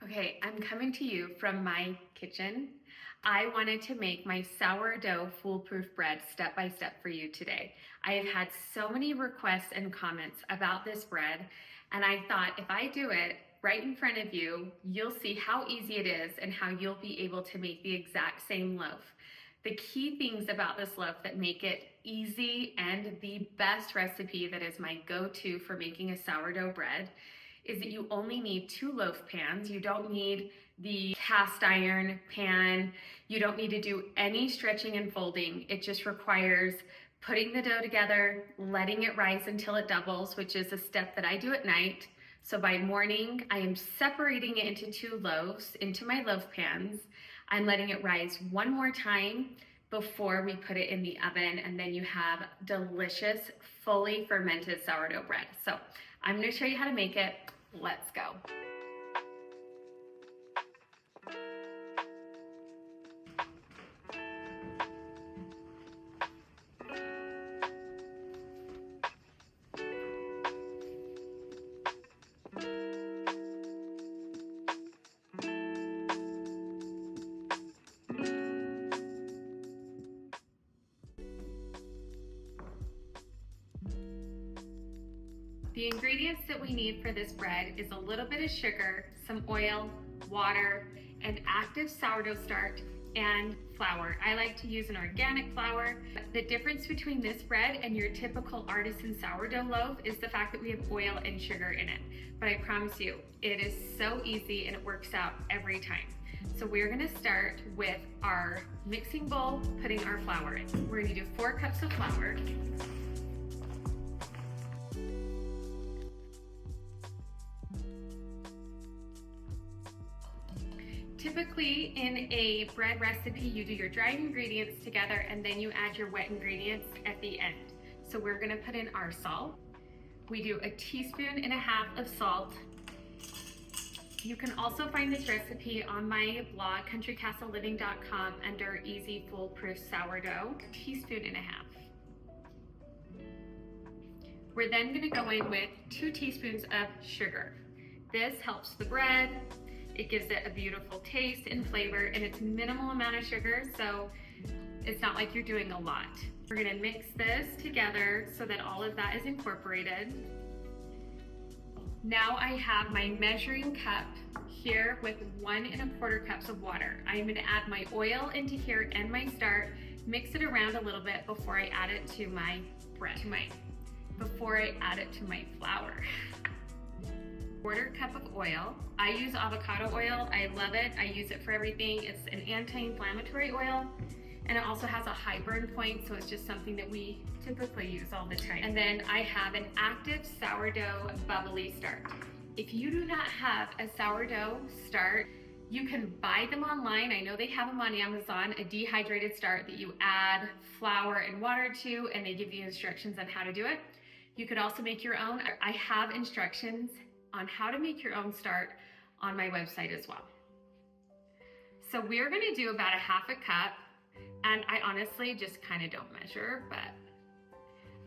Okay, I'm coming to you from my kitchen. I wanted to make my sourdough foolproof bread step by step for you today. I have had so many requests and comments about this bread, and I thought if I do it right in front of you, you'll see how easy it is and how you'll be able to make the exact same loaf. The key things about this loaf that make it easy and the best recipe that is my go-to for making a sourdough bread is that you only need 2 loaf pans. You don't need the cast iron pan. You don't need to do any stretching and folding. It just requires putting the dough together, letting it rise until it doubles, which is a step that I do at night. So by morning, I am separating it into 2 loaves into my loaf pans. I'm letting it rise one more time before we put it in the oven, and then you have delicious, fully fermented sourdough bread. So I'm gonna show you how to make it. Let's go. The ingredients that we need for this bread is a little bit of sugar, some oil, water, an active sourdough start, and flour. I like to use an organic flour. The difference between this bread and your typical artisan sourdough loaf is the fact that we have oil and sugar in it. But I promise you, it is so easy and it works out every time. So we're gonna start with our mixing bowl, putting our flour in. We're gonna do 4 cups of flour. Typically in a bread recipe, you do your dried ingredients together and then you add your wet ingredients at the end. So we're gonna put in our salt. We do 1.5 teaspoons of salt. You can also find this recipe on my blog, countrycastleliving.com, under Easy Foolproof Sourdough, 1.5 teaspoons. We're then gonna go in with 2 teaspoons of sugar. This helps the bread. It gives it a beautiful taste and flavor, and it's minimal amount of sugar, so it's not like you're doing a lot. We're gonna mix this together so that all of that is incorporated. Now I have my measuring cup here with 1.25 cups of water. I'm gonna add my oil into here and my start, mix it around a little bit before I add it to my bread, before I add it to my flour. 1/4 cup of oil. I use avocado oil. I love it. I use it for everything. It's an anti-inflammatory oil, and it also has a high burn point, so it's just something that we typically use all the time. And then I have an active sourdough bubbly start. If you do not have a sourdough start, you can buy them online. I know they have them on Amazon, a dehydrated start that you add flour and water to, and they give you instructions on how to do it. You could also make your own. I have instructions on how to make your own start on my website as well. So we're gonna do about 1/2 cup, and I honestly just kind of don't measure, but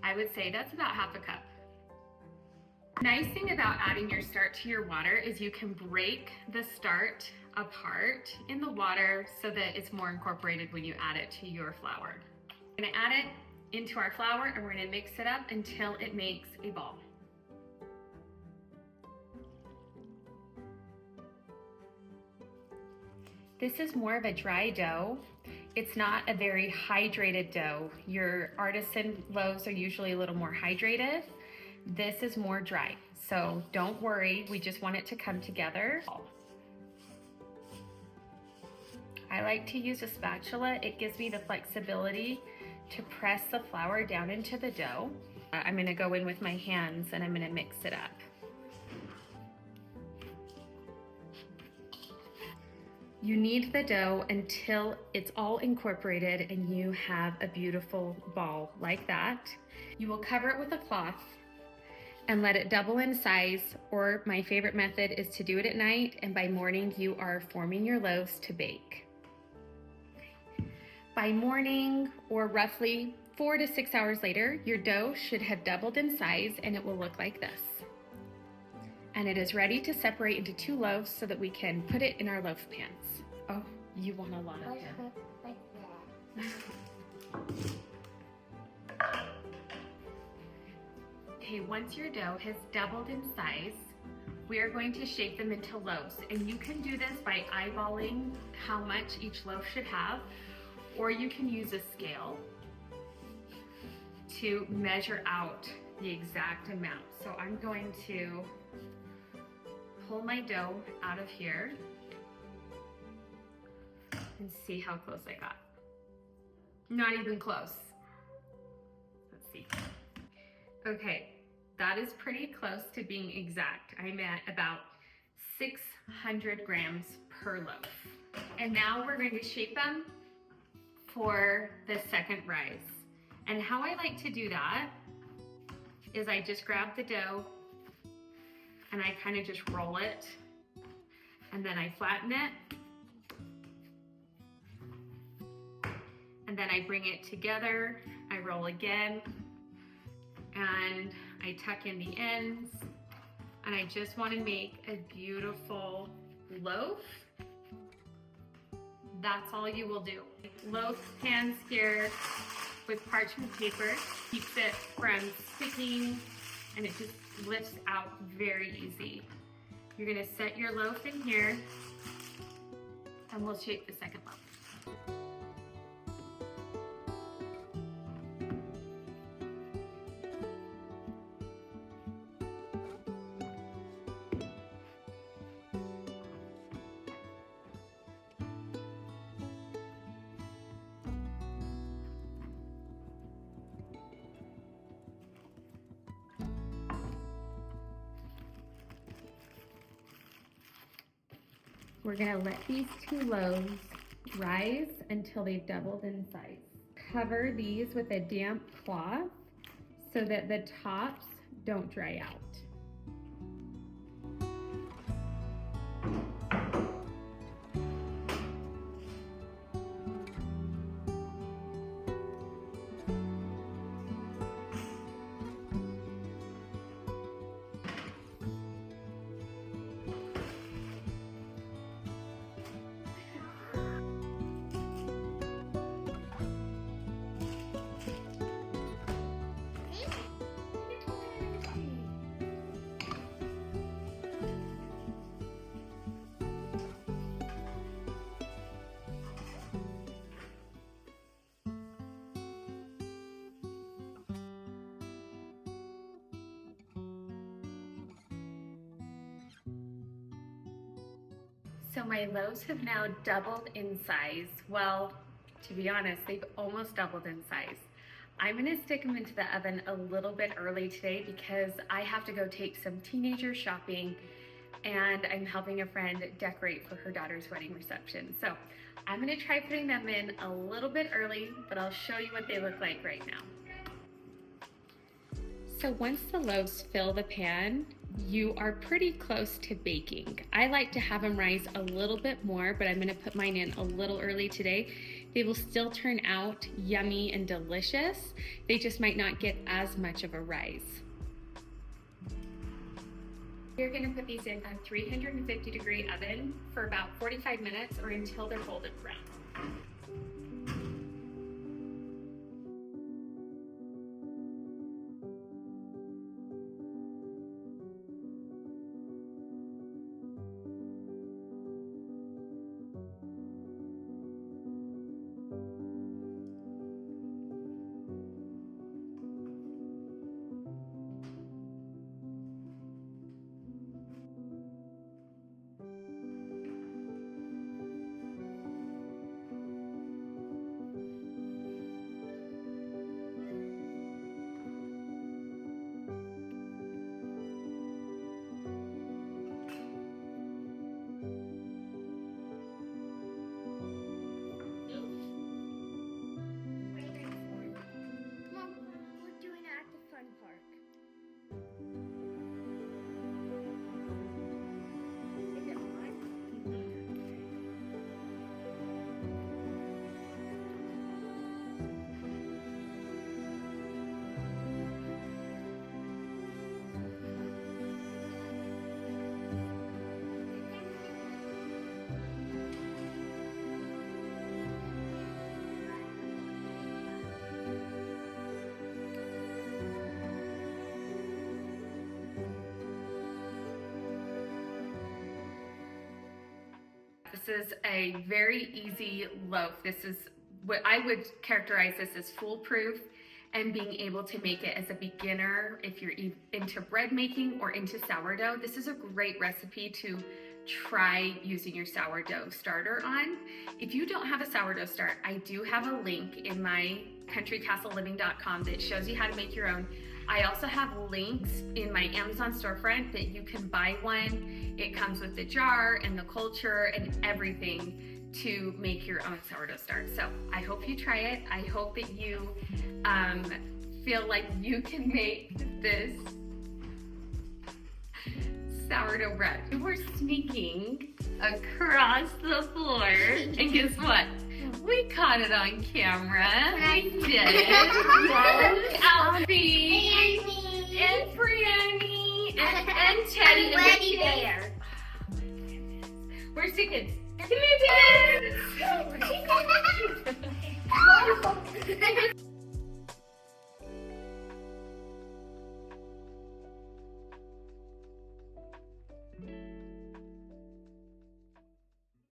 I would say that's about 1/2 cup. Nice thing about adding your start to your water is you can break the start apart in the water so that it's more incorporated when you add it to your flour. We're gonna add it into our flour and we're gonna mix it up until it makes a ball. This is more of a dry dough. It's not a very hydrated dough. Your artisan loaves are usually a little more hydrated. This is more dry. So don't worry, we just want it to come together. I like to use a spatula. It gives me the flexibility to press the flour down into the dough. I'm gonna go in with my hands and I'm gonna mix it up. You knead the dough until it's all incorporated and you have a beautiful ball like that. You will cover it with a cloth and let it double in size, or my favorite method is to do it at night, and by morning you are forming your loaves to bake. By morning, or roughly 4 to 6 hours later, your dough should have doubled in size and it will look like this. And it is ready to separate into 2 loaves so that we can put it in our loaf pans. Oh, you want a lot of it. Okay, once your dough has doubled in size, we are going to shape them into loaves. And you can do this by eyeballing how much each loaf should have, or you can use a scale to measure out the exact amount. So I'm going to pull my dough out of here and see how close I got. Not even close. Let's see. Okay, that is pretty close to being exact. I'm at about 600 grams per loaf. And now we're going to shape them for the second rise. And how I like to do that is I just grab the dough and I kind of just roll it, and then I flatten it, and then I bring it together, I roll again, and I tuck in the ends, and I just want to make a beautiful loaf. That's all you will do. Loaf pans here with parchment paper keeps it from sticking, and it just lifts out very easy. You're gonna set your loaf in here, and we'll shape the second loaf. We're gonna let these 2 loaves rise until they've doubled in size. Cover these with a damp cloth so that the tops don't dry out. So my loaves have now doubled in size. Well, to be honest, they've almost doubled in size. I'm gonna stick them into the oven a little bit early today because I have to go take some teenager shopping, and I'm helping a friend decorate for her daughter's wedding reception. So I'm gonna try putting them in a little bit early, but I'll show you what they look like right now. So once the loaves fill the pan, you are pretty close to baking. I like to have them rise a little bit more, but I'm gonna put mine in a little early today. They will still turn out yummy and delicious. They just might not get as much of a rise. You're gonna put these in a 350-degree oven for about 45 minutes or until they're golden brown. This is a very easy loaf. This is what I would characterize this as foolproof, and being able to make it as a beginner if you're into bread making or into sourdough. This is a great recipe to try using your sourdough starter on. If you don't have a sourdough start, I do have a link in my countrycastleliving.com that shows you how to make your own. I also have links in my Amazon storefront that you can buy one. It comes with the jar and the culture and everything to make your own sourdough start. So I hope you try it. I hope that you feel like you can make this sourdough bread. We're sneaking across the floor, and guess what? We caught it on camera. I did it. Yes. Alfie and Franny and Teddy and Teddy Bear. Oh my goodness. Where's Chickens? Come here, Chickens.